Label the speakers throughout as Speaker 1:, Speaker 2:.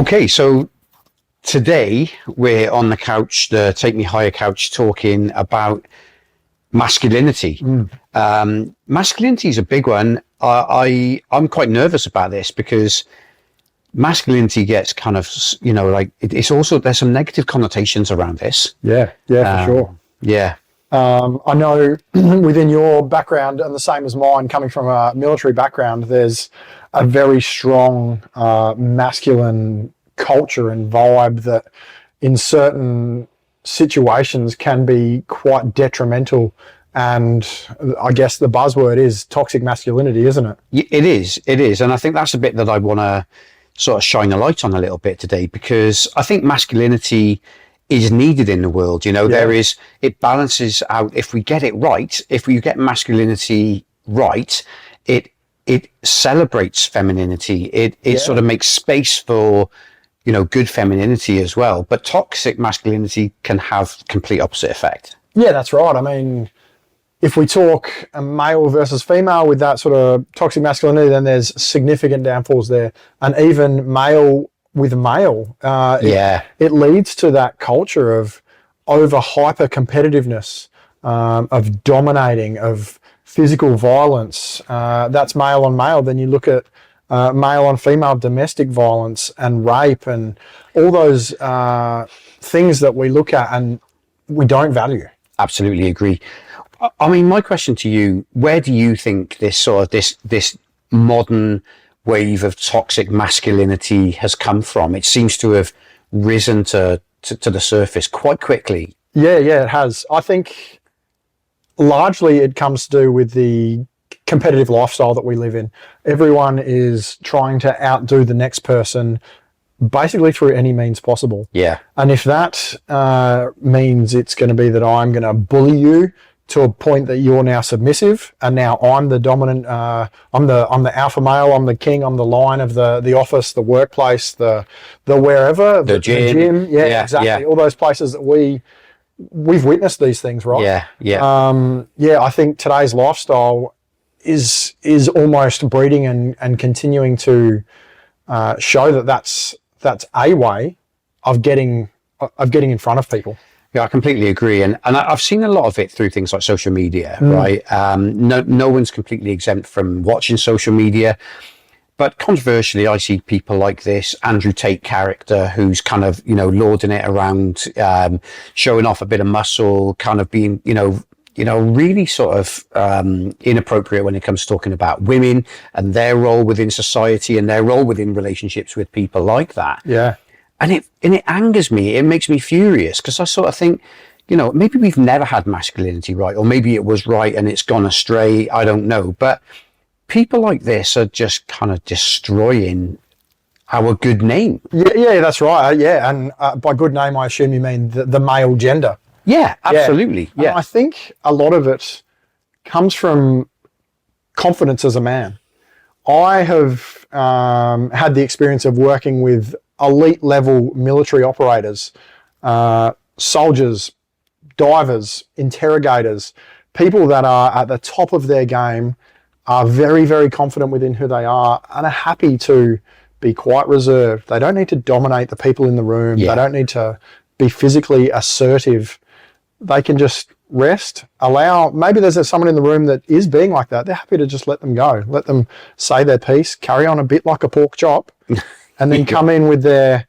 Speaker 1: Okay, so today we're on the couch, the Take Me Higher couch, talking about masculinity. Masculinity is a big one. I'm quite nervous about this because masculinity gets kind of, like it's also, there's some negative connotations around this.
Speaker 2: Yeah, for sure.
Speaker 1: Yeah.
Speaker 2: I know within your background, and the same as mine, coming from a military background, there's a very strong masculine culture and vibe that in certain situations can be quite detrimental. And I guess the buzzword is toxic masculinity, isn't it?
Speaker 1: It is. And I think that's a bit that I want to sort of shine a light on a little bit today, because I think masculinity is needed in the world. It balances out. If we get it right, if we get masculinity right, it celebrates femininity. It sort of makes space for, good femininity as well. But toxic masculinity can have complete opposite effect.
Speaker 2: Yeah, that's right. I mean, if we talk a male versus female with that sort of toxic masculinity, then there's significant downfalls there. And even male with male, it leads to that culture of over hyper competitiveness, of dominating, of physical violence. That's male on male. Then you look at male on female domestic violence and rape and all those things that we look at and we don't value.
Speaker 1: Absolutely agree. I mean, my question to you, where do you think this modern wave of toxic masculinity has come from? It seems to have risen to the surface quite quickly.
Speaker 2: Yeah, it has. I think largely it comes to do with the competitive lifestyle that we live in. Everyone is trying to outdo the next person basically through any means possible.
Speaker 1: Yeah.
Speaker 2: And if that means it's going to be that I'm going to bully you to a point that you're now submissive, and now I'm the dominant, I'm the alpha male, I'm the king, I'm the lion of the office, the workplace, the wherever,
Speaker 1: the gym.
Speaker 2: Yeah, exactly. Yeah. All those places that we've witnessed these things, right?
Speaker 1: Yeah.
Speaker 2: I think today's lifestyle is almost breeding and continuing to show that that's a way of getting in front of people.
Speaker 1: Yeah, I completely agree. And I've seen a lot of it through things like social media, right? No one's completely exempt from watching social media. But controversially, I see people like this Andrew Tate character who's kind of, lording it around, showing off a bit of muscle, kind of being, really sort of inappropriate when it comes to talking about women and their role within society and their role within relationships with people like that.
Speaker 2: Yeah.
Speaker 1: And it angers me. It makes me furious because I sort of think, maybe we've never had masculinity right, or maybe it was right and it's gone astray. I don't know. But people like this are just kind of destroying our good name.
Speaker 2: Yeah, that's right. Yeah, and by good name, I assume you mean the male gender.
Speaker 1: Yeah, absolutely. Yeah.
Speaker 2: And I think a lot of it comes from confidence as a man. I have had the experience of working with elite level military operators, soldiers, divers, interrogators, people that are at the top of their game, are very, very confident within who they are and are happy to be quite reserved. They don't need to dominate the people in the room.
Speaker 1: Yeah.
Speaker 2: They don't need to be physically assertive. They can just rest, maybe there's someone in the room that is being like that. They're happy to just let them go, let them say their piece, carry on a bit like a pork chop, and then come in with their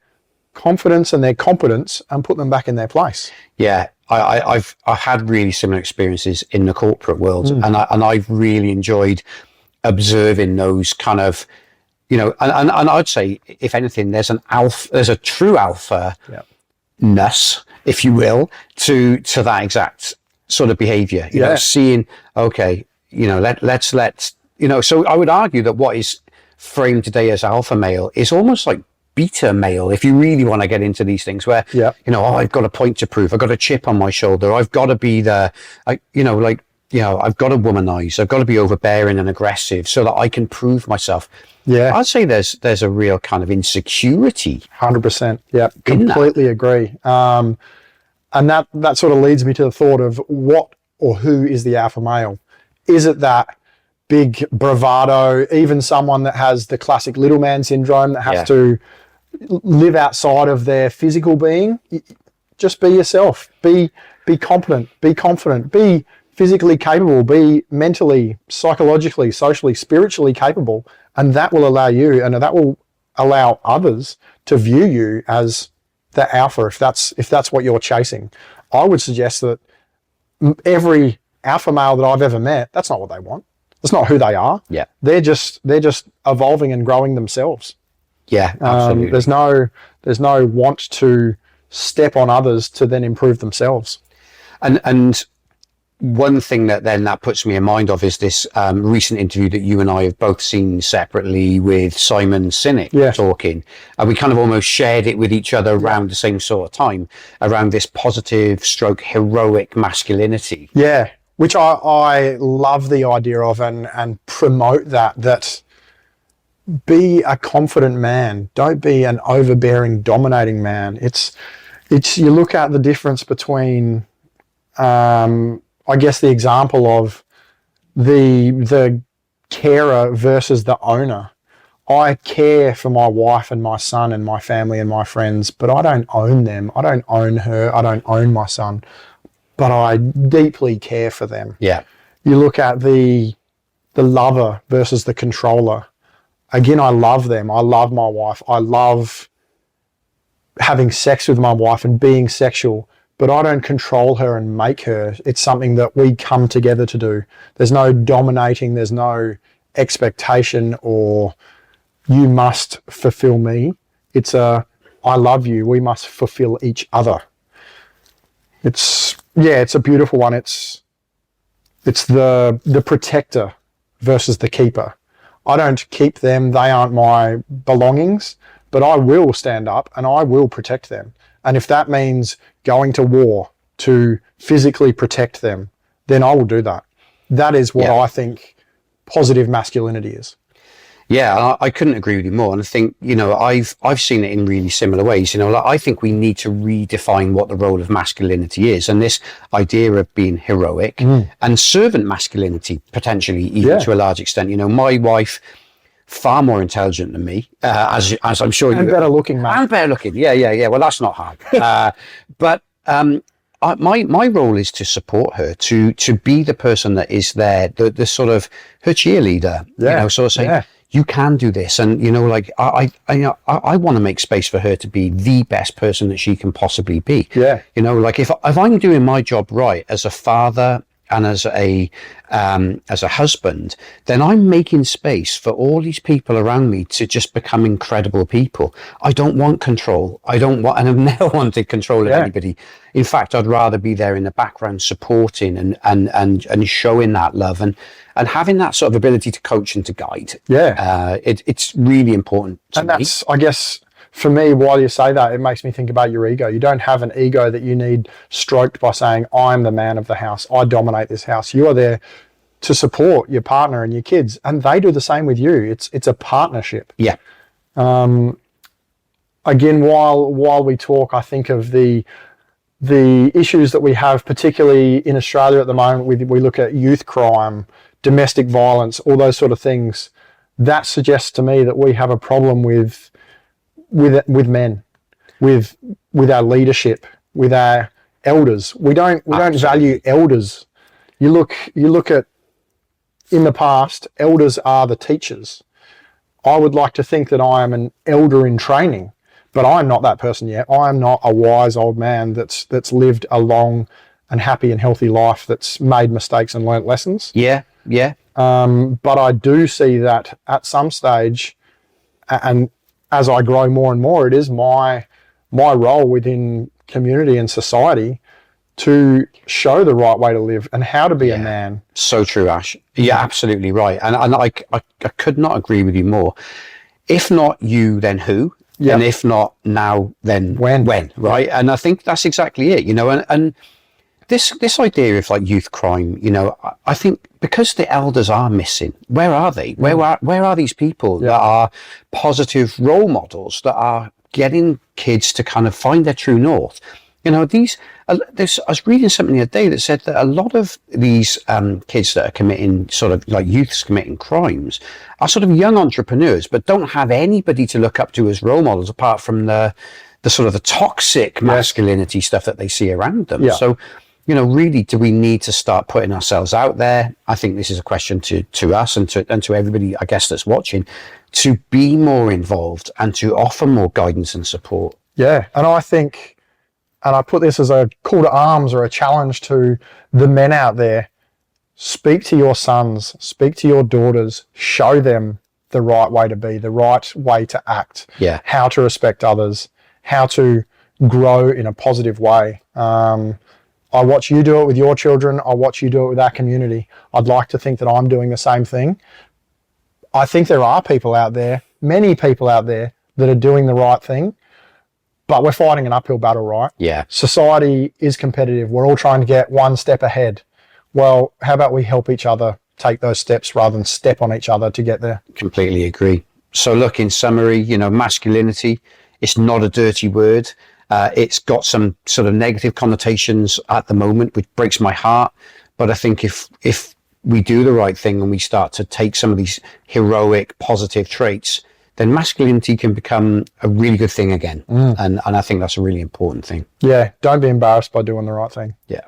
Speaker 2: confidence and their competence and put them back in their place.
Speaker 1: Yeah, I've had really similar experiences in the corporate world, and I've really enjoyed observing those kind of, and I'd say, if anything, there's a true alpha-ness, if you will, to that exact sort of behaviour. Seeing, okay, let's so I would argue that what is framed today as alpha male is almost like beta male, if you really want to get into these things where, I've got a point to prove, I've got a chip on my shoulder, I've got to be I've got to womanize, I've got to be overbearing and aggressive so that I can prove myself.
Speaker 2: Yeah.
Speaker 1: I'd say there's a real kind of insecurity.
Speaker 2: 100%. Yeah, completely agree. And that sort of leads me to the thought of what or who is the alpha male? Is it that big bravado, even someone that has the classic little man syndrome that has to live outside of their physical being. Just be yourself. Be competent. Be confident. Be physically capable. Be mentally, psychologically, socially, spiritually capable, and that will allow you, and that will allow others to view you as the alpha. If that's what you're chasing, I would suggest that every alpha male that I've ever met, that's not what they want. That's not who they are.
Speaker 1: Yeah.
Speaker 2: They're just evolving and growing themselves.
Speaker 1: Yeah, absolutely.
Speaker 2: There's no want to step on others to then improve themselves.
Speaker 1: And one thing that puts me in mind of is this recent interview that you and I have both seen separately with Simon Sinek talking. And we kind of almost shared it with each other around the same sort of time, around this positive stroke heroic masculinity.
Speaker 2: Yeah, which I love the idea of and promote that be a confident man. Don't be an overbearing, dominating man. It's you look at the difference between I guess the example of the carer versus the owner. I care for my wife and my son and my family and my friends, but I don't own them. I don't own her. I don't own my son, but I deeply care for them.
Speaker 1: Yeah.
Speaker 2: You look at the lover versus the controller. Again, I love them. I love my wife. I love having sex with my wife and being sexual, but I don't control her and make her. It's something that we come together to do. There's no dominating. There's no expectation or you must fulfill me. It's I love you. We must fulfill each other. It's a beautiful one. It's the protector versus the keeper. I don't keep them. They aren't my belongings, but I will stand up and I will protect them. And if that means going to war to physically protect them, then I will do that. That is what I think positive masculinity is.
Speaker 1: Yeah, I couldn't agree with you more. And I think, I've seen it in really similar ways. I think we need to redefine what the role of masculinity is. And this idea of being heroic and servant masculinity, potentially, even to a large extent. My wife, far more intelligent than me, as I'm sure you...
Speaker 2: And better looking, man.
Speaker 1: And better looking, yeah. Well, that's not hard. But my role is to support her, to be the person that is there, the sort of her cheerleader, sort of saying, you can do this. And, I want to make space for her to be the best person that she can possibly be.
Speaker 2: Yeah.
Speaker 1: If I'm doing my job right as a father and as a husband, then I'm making space for all these people around me to just become incredible people. I don't want control. And I've never wanted control of anybody. In fact, I'd rather be there in the background supporting and showing that love and having that sort of ability to coach and to guide.
Speaker 2: Yeah.
Speaker 1: It's really important to me.
Speaker 2: That's, I guess, for me, while you say that, it makes me think about your ego. You don't have an ego that you need stroked by saying, I'm the man of the house. I dominate this house. You are there to support your partner and your kids, and they do the same with you. It's a partnership.
Speaker 1: Yeah.
Speaker 2: Again, while we talk, I think of the issues that we have, particularly in Australia at the moment. We look at youth crime, domestic violence, all those sort of things. That suggests to me that we have a problem with men, with our leadership, with our elders. We don't value elders. You look at, in the past, elders are the teachers. I would like to think that I am an elder in training, but I'm not that person yet. I am not a wise old man that's lived a long and happy and healthy life, that's made mistakes and learnt lessons.
Speaker 1: Yeah.
Speaker 2: But I do see that at some stage, and as I grow more and more, it is my role within community and society to show the right way to live and how to be a man.
Speaker 1: So true, Ash. You're absolutely right. And I could not agree with you more. If not you, then who? Yeah. And if not now, then when, right? And I think that's exactly it, and this idea of like youth crime, I think because the elders are missing, where are they? Where are these people that are positive role models, that are getting kids to kind of find their true north? You know, I was reading something the other day that said that a lot of these kids that are committing sort of like youths committing crimes are sort of young entrepreneurs, but don't have anybody to look up to as role models apart from the sort of the toxic masculinity stuff that they see around them.
Speaker 2: Yeah.
Speaker 1: So, you know, really, do we need to start putting ourselves out there? I think this is a question to us and to everybody, I guess, that's watching, to be more involved and to offer more guidance and support.
Speaker 2: Yeah, and I think, and I put this as a call to arms or a challenge to the men out there. Speak to your sons, speak to your daughters, show them the right way to be, the right way to act, how to respect others, how to grow in a positive way. I watch you do it with your children. I watch you do it with our community. I'd like to think that I'm doing the same thing. I think there are people out there, many people out there, that are doing the right thing. But we're fighting an uphill battle, right?
Speaker 1: Yeah.
Speaker 2: Society is competitive. We're all trying to get one step ahead. Well, how about we help each other take those steps rather than step on each other to get there?
Speaker 1: Completely agree. So look, in summary, you know, masculinity, it's not a dirty word. It's got some sort of negative connotations at the moment, which breaks my heart. But I think if we do the right thing and we start to take some of these heroic, positive traits, then masculinity can become a really good thing again. And I think that's a really important thing.
Speaker 2: Yeah, don't be embarrassed by doing the right thing.
Speaker 1: Yeah.